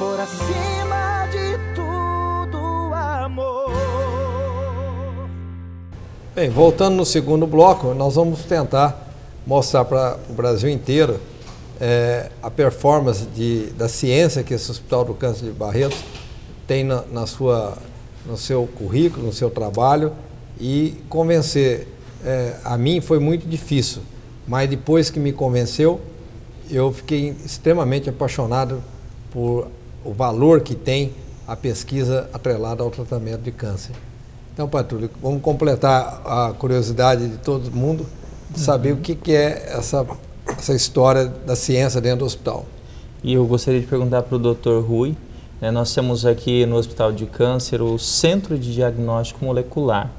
por acima de tudo, amor. Bem, voltando no segundo bloco, nós vamos tentar mostrar para o Brasil inteiro a performance da ciência que esse Hospital do Câncer de Barretos tem no seu currículo, no seu trabalho, e convencer. A mim foi muito difícil, mas depois que me convenceu, eu fiquei extremamente apaixonado por o valor que tem a pesquisa atrelada ao tratamento de câncer. Então, Patrulho, vamos completar a curiosidade de todo mundo de saber o que é essa história da ciência dentro do hospital. E eu gostaria de perguntar para o Dr. Rui, nós temos aqui no Hospital de Câncer o Centro de Diagnóstico Molecular.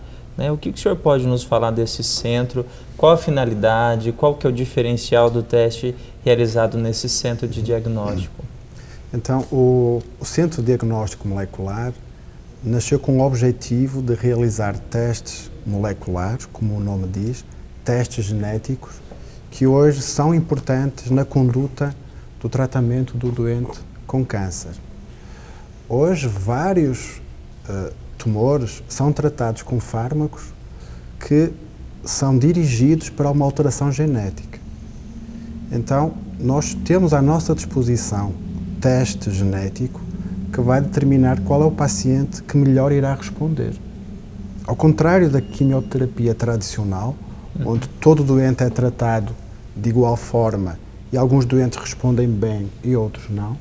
O que o senhor pode nos falar desse centro? Qual a finalidade? Qual que é o diferencial do teste realizado nesse centro de diagnóstico? Então, o Centro de Diagnóstico Molecular nasceu com o objetivo de realizar testes moleculares, como o nome diz, testes genéticos, que hoje são importantes na conduta do tratamento do doente com câncer. Hoje, vários tumores são tratados com fármacos que são dirigidos para uma alteração genética. Então, nós temos à nossa disposição teste genético que vai determinar qual é o paciente que melhor irá responder. Ao contrário da quimioterapia tradicional, onde todo doente é tratado de igual forma e alguns doentes respondem bem e outros não,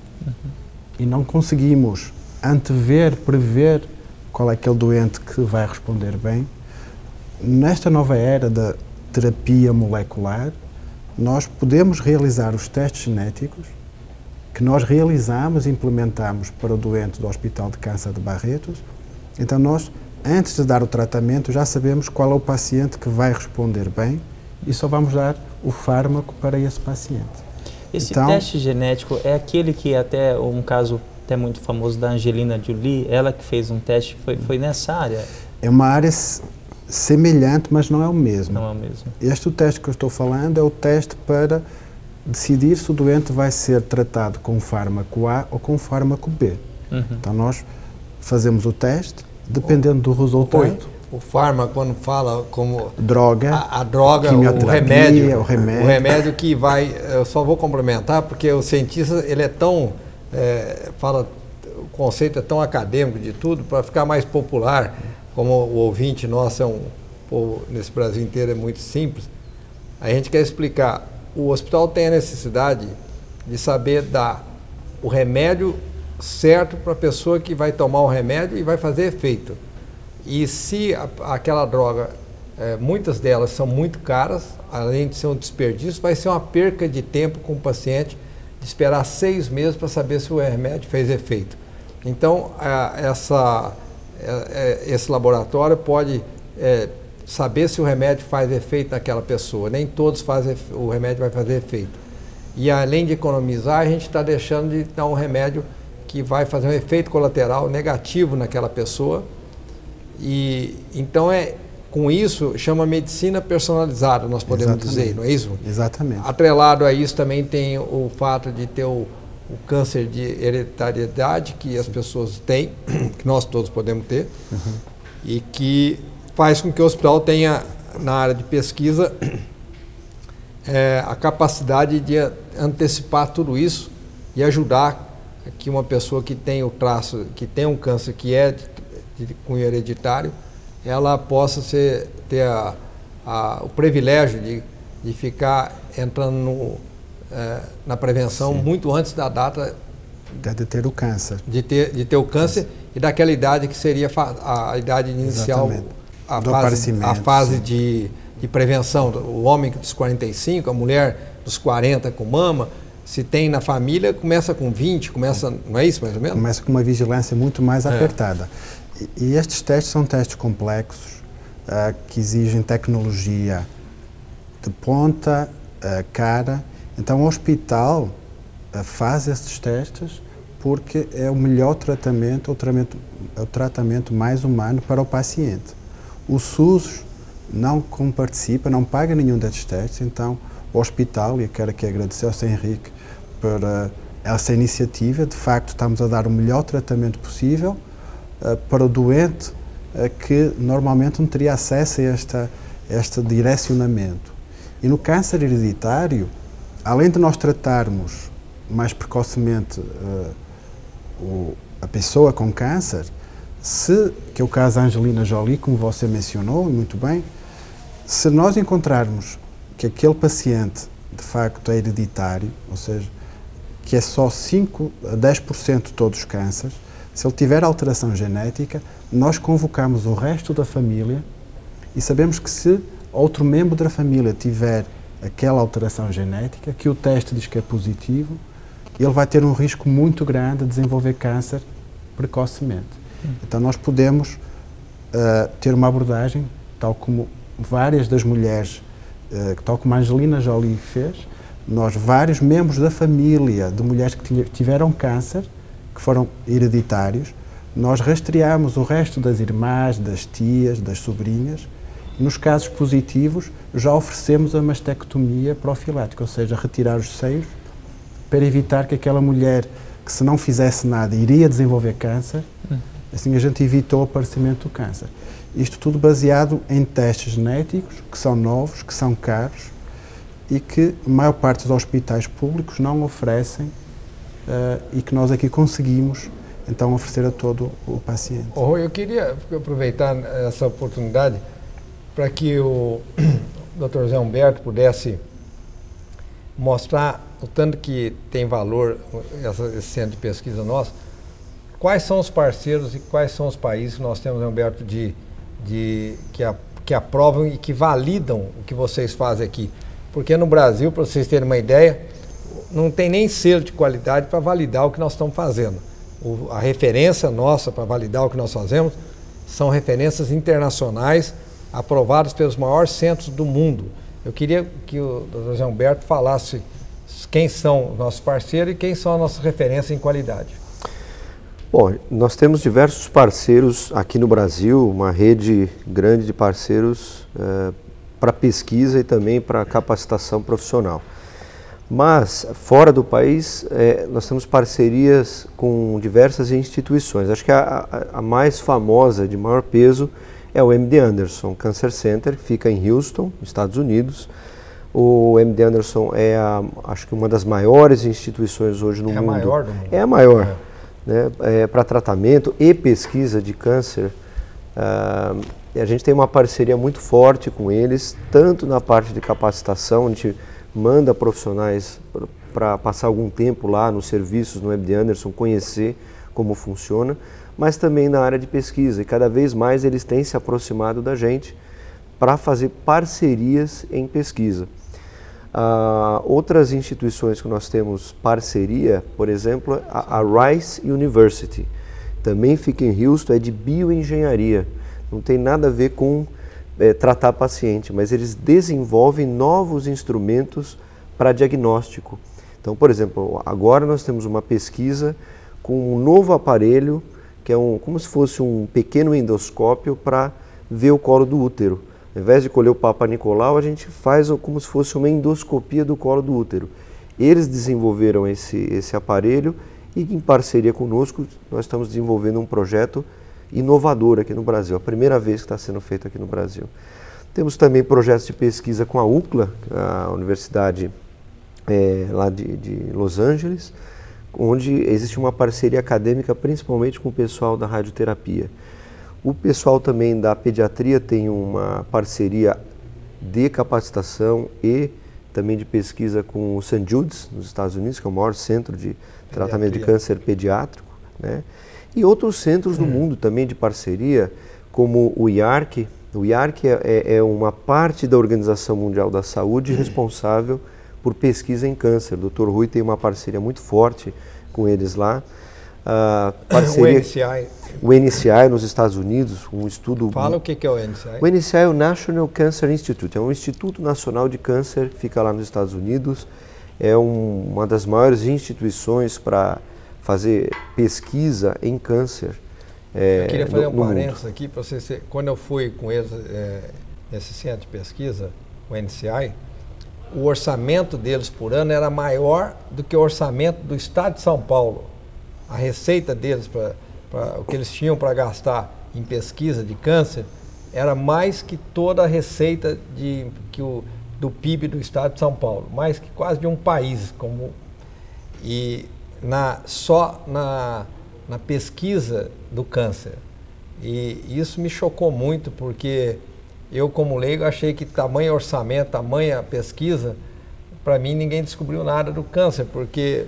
e não conseguimos antever, prever qual é aquele doente que vai responder bem, nesta nova era da terapia molecular, nós podemos realizar os testes genéticos que nós realizamos e implementamos para o doente do Hospital de Câncer de Barretos. Então nós, antes de dar o tratamento, já sabemos qual é o paciente que vai responder bem e só vamos dar o fármaco para esse paciente. Esse teste genético é aquele que até um caso até muito famoso da Angelina Jolie, ela que fez um teste, foi nessa área? É uma área semelhante, mas não é o mesmo. Não é o mesmo. Este teste que eu estou falando é o teste para decidir se o doente vai ser tratado com o fármaco A ou com o fármaco B. Então nós fazemos o teste, dependendo do resultado. O fármaco, quando fala como droga, a droga, o remédio que vai, eu só vou complementar, porque o cientista, ele é tão, o conceito é tão acadêmico de tudo, para ficar mais popular, como o ouvinte nosso nesse Brasil inteiro é muito simples, a gente quer explicar. O hospital tem a necessidade de saber dar o remédio certo para a pessoa que vai tomar o remédio e vai fazer efeito. E se aquela droga, muitas delas são muito caras, além de ser um desperdício, vai ser uma perca de tempo com o paciente de esperar 6 meses para saber se o remédio fez efeito. Então, esse laboratório pode saber se o remédio faz efeito naquela pessoa. Nem todos o remédio vai fazer efeito. E além de economizar, a gente está deixando de dar um remédio que vai fazer um efeito colateral negativo naquela pessoa. E então com isso chama medicina personalizada, nós podemos dizer, não é isso? Exatamente. Atrelado a isso também tem o fato de ter o câncer de hereditariedade que as pessoas têm, que nós todos podemos ter, e que faz com que o hospital tenha, na área de pesquisa, a capacidade de antecipar tudo isso e ajudar que uma pessoa que tem o traço, que tem um câncer que é de cunho hereditário, ela possa ter o privilégio de ficar entrando na prevenção muito antes da data de ter o câncer. De ter o câncer e daquela idade que seria a idade inicial. A fase de prevenção, o homem dos 45, a mulher dos 40 com mama, se tem na família, começa com 20, não é isso mais ou menos? Começa com uma vigilância muito mais apertada. E estes testes são testes complexos, que exigem tecnologia de ponta, cara. Então o hospital faz estes testes porque é o melhor tratamento, o tratamento mais humano para o paciente. O SUS não participa, não paga nenhum destes testes, então o hospital, e eu quero aqui agradecer ao Sr. Henrique por essa iniciativa. De facto, estamos a dar o melhor tratamento possível para o doente que normalmente não teria acesso a este direcionamento. E no câncer hereditário, além de nós tratarmos mais precocemente a pessoa com câncer, que é o caso da Angelina Jolie, como você mencionou, e muito bem, se nós encontrarmos que aquele paciente de facto é hereditário, ou seja, que é só 5 a 10% de todos os cânceres, se ele tiver alteração genética, nós convocamos o resto da família e sabemos que se outro membro da família tiver aquela alteração genética, que o teste diz que é positivo, ele vai ter um risco muito grande de desenvolver câncer precocemente. Então nós podemos ter uma abordagem, tal como várias das mulheres, tal como a Angelina Jolie fez, vários membros da família de mulheres que tiveram câncer, que foram hereditários, nós rastreamos o resto das irmãs, das tias, das sobrinhas, e nos casos positivos já oferecemos a mastectomia profilática, ou seja, retirar os seios para evitar que aquela mulher que se não fizesse nada iria desenvolver câncer, assim a gente evitou o aparecimento do câncer. Isto tudo baseado em testes genéticos, que são novos, que são caros e que a maior parte dos hospitais públicos não oferecem e que nós aqui conseguimos então oferecer a todo o paciente. Eu queria aproveitar essa oportunidade para que o Dr. Zé Humberto pudesse mostrar o tanto que tem valor esse centro de pesquisa nosso. Quais são os parceiros e quais são os países que nós temos, Humberto, que aprovam e que validam o que vocês fazem aqui? Porque no Brasil, para vocês terem uma ideia, não tem nem selo de qualidade para validar o que nós estamos fazendo. A referência nossa para validar o que nós fazemos são referências internacionais aprovadas pelos maiores centros do mundo. Eu queria que o Dr. Zé Humberto falasse quem são os nossos parceiros e quem são as nossas referências em qualidade. Bom, nós temos diversos parceiros aqui no Brasil, uma rede grande de parceiros para pesquisa e também para capacitação profissional. Mas, fora do país, nós temos parcerias com diversas instituições. Acho que a mais famosa, de maior peso, é o MD Anderson Cancer Center, que fica em Houston, Estados Unidos. O MD Anderson acho que uma das maiores instituições hoje no mundo. É a maior do mundo. É a maior, né, para tratamento e pesquisa de câncer. A gente tem uma parceria muito forte com eles, tanto na parte de capacitação, a gente manda profissionais para passar algum tempo lá nos serviços no MD Anderson, conhecer como funciona, mas também na área de pesquisa, e cada vez mais eles têm se aproximado da gente para fazer parcerias em pesquisa. Outras instituições que nós temos parceria, por exemplo, a Rice University, também fica em Houston, é de bioengenharia, não tem nada a ver com tratar paciente, mas eles desenvolvem novos instrumentos para diagnóstico. Então, por exemplo, agora nós temos uma pesquisa com um novo aparelho, que é como se fosse um pequeno endoscópio para ver o colo do útero. Ao invés de colher o Papa Nicolau, a gente faz como se fosse uma endoscopia do colo do útero. Eles desenvolveram esse aparelho e, em parceria conosco, nós estamos desenvolvendo um projeto inovador aqui no Brasil, a primeira vez que está sendo feito aqui no Brasil. Temos também projetos de pesquisa com a UCLA, a Universidade lá de Los Angeles, onde existe uma parceria acadêmica principalmente com o pessoal da radioterapia. O pessoal também da pediatria tem uma parceria de capacitação e também de pesquisa com o St. Jude's, nos Estados Unidos, que é o maior centro de tratamento de câncer pediátrico, né? E outros centros do mundo também de parceria, como o IARC. O IARC é uma parte da Organização Mundial da Saúde responsável por pesquisa em câncer. O Dr. Rui tem uma parceria muito forte com eles lá. O NCI nos Estados Unidos, um estudo... Fala o que é o NCI. O NCI é o National Cancer Institute, é um Instituto Nacional de Câncer, fica lá nos Estados Unidos. É uma das maiores instituições para fazer pesquisa em câncer. Eu queria fazer um parênteses aqui para você. Quando eu fui com eles nesse centro de pesquisa, o NCI, o orçamento deles por ano era maior do que o orçamento do Estado de São Paulo. A receita deles, o que eles tinham para gastar em pesquisa de câncer, era mais que toda a receita do PIB do Estado de São Paulo, mais que quase de um país. E só na pesquisa do câncer. E isso me chocou muito, porque eu, como leigo, achei que tamanho orçamento, tamanha pesquisa, para mim ninguém descobriu nada do câncer, porque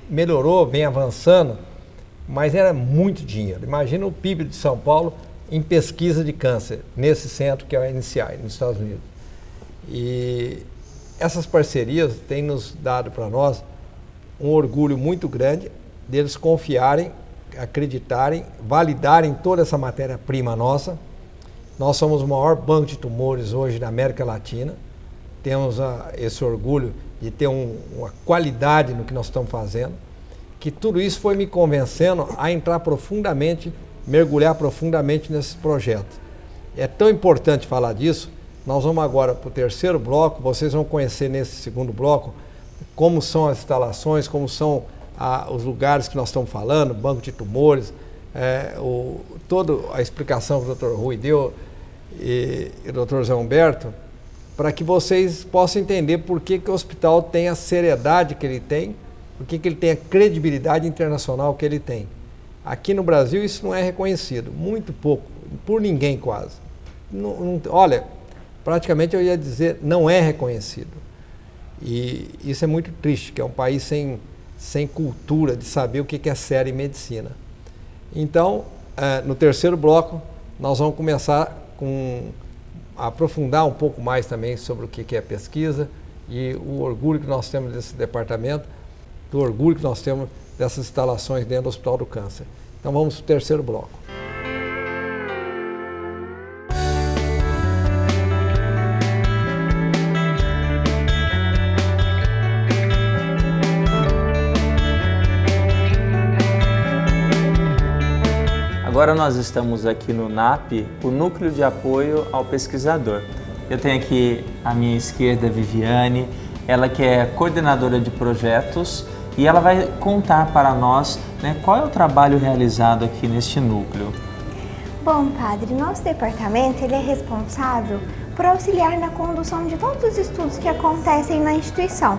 melhorou, vem avançando, mas era muito dinheiro. Imagina o PIB de São Paulo em pesquisa de câncer, nesse centro que é o NCI, nos Estados Unidos. E essas parcerias têm nos dado para nós um orgulho muito grande deles confiarem, acreditarem, validarem toda essa matéria-prima nossa. Nós somos o maior banco de tumores hoje da América Latina. Temos esse orgulho de ter uma qualidade no que nós estamos fazendo, que tudo isso foi me convencendo a entrar profundamente, mergulhar profundamente nesses projetos. É tão importante falar disso. Nós vamos agora para o terceiro bloco. Vocês vão conhecer nesse segundo bloco como são as instalações, como são os lugares que nós estamos falando, banco de tumores, toda a explicação que o Dr. Rui deu e o Dr. Zé Humberto, para que vocês possam entender por que o hospital tem a seriedade que ele tem, por que ele tem a credibilidade internacional que ele tem. Aqui no Brasil isso não é reconhecido, muito pouco, por ninguém quase. Olha, praticamente eu ia dizer, não é reconhecido. E isso é muito triste, que é um país sem cultura de saber o que é sério em medicina. Então, no terceiro bloco, nós vamos começar a aprofundar um pouco mais também sobre o que é pesquisa e o orgulho que nós temos desse departamento, do orgulho que nós temos dessas instalações dentro do Hospital do Câncer. Então vamos para o terceiro bloco. Agora nós estamos aqui no NAP, o Núcleo de Apoio ao Pesquisador. Eu tenho aqui à minha esquerda a Viviane, ela que é coordenadora de projetos e ela vai contar para nós, né, qual é o trabalho realizado aqui neste núcleo. Bom, padre, nosso departamento ele é responsável por auxiliar na condução de todos os estudos que acontecem na instituição.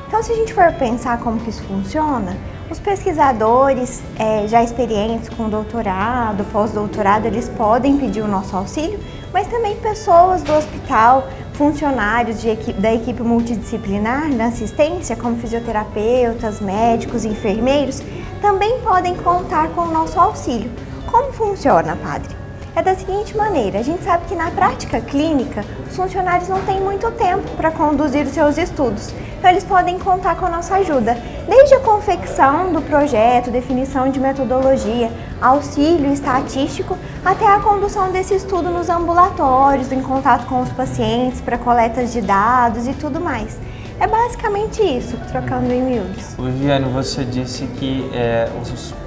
Então, se a gente for pensar como que isso funciona, os pesquisadores já experientes com doutorado, pós-doutorado, eles podem pedir o nosso auxílio, mas também pessoas do hospital, funcionários da equipe multidisciplinar da assistência, como fisioterapeutas, médicos, enfermeiros, também podem contar com o nosso auxílio. Como funciona, padre? É da seguinte maneira, a gente sabe que na prática clínica, os funcionários não têm muito tempo para conduzir os seus estudos, então eles podem contar com a nossa ajuda, desde a confecção do projeto, definição de metodologia, auxílio estatístico, até a condução desse estudo nos ambulatórios, em contato com os pacientes, para coletas de dados e tudo mais. É basicamente isso, trocando em miúdos. Viviane, você disse que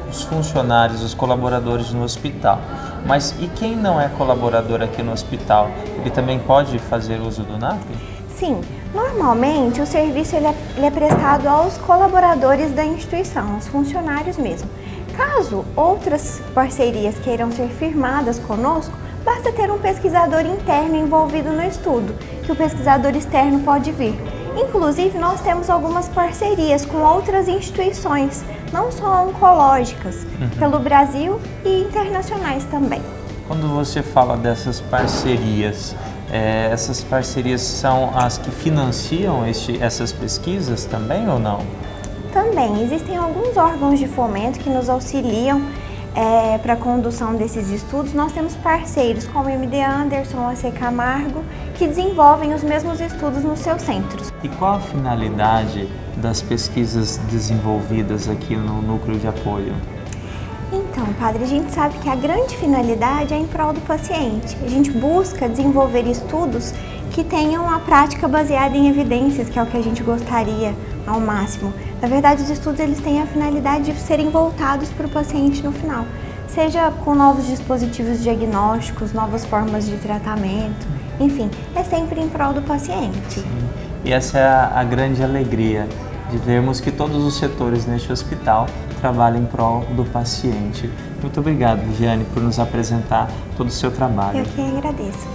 os funcionários, os colaboradores no hospital, mas e quem não é colaborador aqui no hospital, ele também pode fazer uso do NAP? Sim, normalmente o serviço ele é prestado aos colaboradores da instituição, aos funcionários mesmo. Caso outras parcerias queiram ser firmadas conosco, basta ter um pesquisador interno envolvido no estudo, que o pesquisador externo pode vir. Inclusive, nós temos algumas parcerias com outras instituições, não só oncológicas, pelo Brasil e internacionais também. Quando você fala dessas parcerias são as que financiam essas pesquisas também ou não? Também, existem alguns órgãos de fomento que nos auxiliam para a condução desses estudos. Nós temos parceiros como o MD Anderson, a AC Camargo, que desenvolvem os mesmos estudos nos seus centros. E qual a finalidade das pesquisas desenvolvidas aqui no Núcleo de Apoio? Então, padre, a gente sabe que a grande finalidade é em prol do paciente. A gente busca desenvolver estudos que tenham a prática baseada em evidências, que é o que a gente gostaria ao máximo. Na verdade, os estudos eles têm a finalidade de serem voltados para o paciente no final, seja com novos dispositivos diagnósticos, novas formas de tratamento, enfim, é sempre em prol do paciente. Sim. E essa é a grande alegria de vermos que todos os setores neste hospital trabalham em prol do paciente. Muito obrigado, Viviane, por nos apresentar todo o seu trabalho. Eu que agradeço.